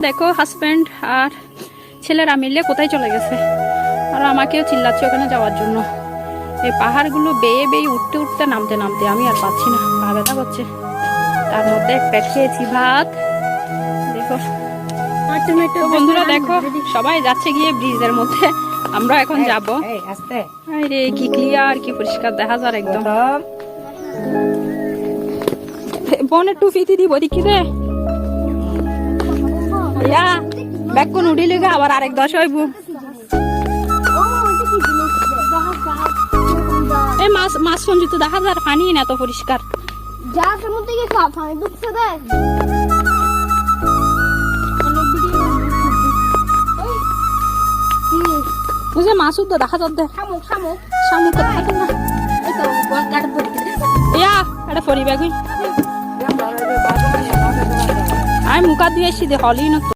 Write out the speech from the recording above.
দেখো হাজব্যান্ড আর ছেলেরা মিলে কোথায় চলে গেছে, আর আমাকেও চিল্লাচ্ছে ওখানে যাওয়ার জন্য। এই পাহাড়গুলো বেয়ে বেয়ে উঠতে উঠতে নামতে নামতে আমি আর পাচ্ছি না, পা ব্যথা করছে। তার মধ্যে এক প্যাক খেয়েছি ভাত। দেখো তো বন্ধুরা, দেখো সবাই যাচ্ছে গিয়ে ব্রিজের মধ্যে, আমরা এখন যাব। আরে কি ক্লিয়ার, কি পরিষ্কার দেখা যায় একদম। বোনের টুপিতে দিব দেখি রে ইয়া ব্যাগ কোন উঠিলে আবার আরেক 10 হইব। এই মাছ সঞ্জিত দেখা যায়, পানি না তো পরিষ্কার। যা সমুদ্রে গিয়ে পানি ডুবছে দেয়। বুঝে মাছ উদ্দ দেখা যাচ্ছে। শামুক শামুক শামুক তো দেখা না। এই তো গাড়ি পড়ে ইয়া এটা ফরি ব্যাগ আমি মুখা দিয়ে এসে হলি না।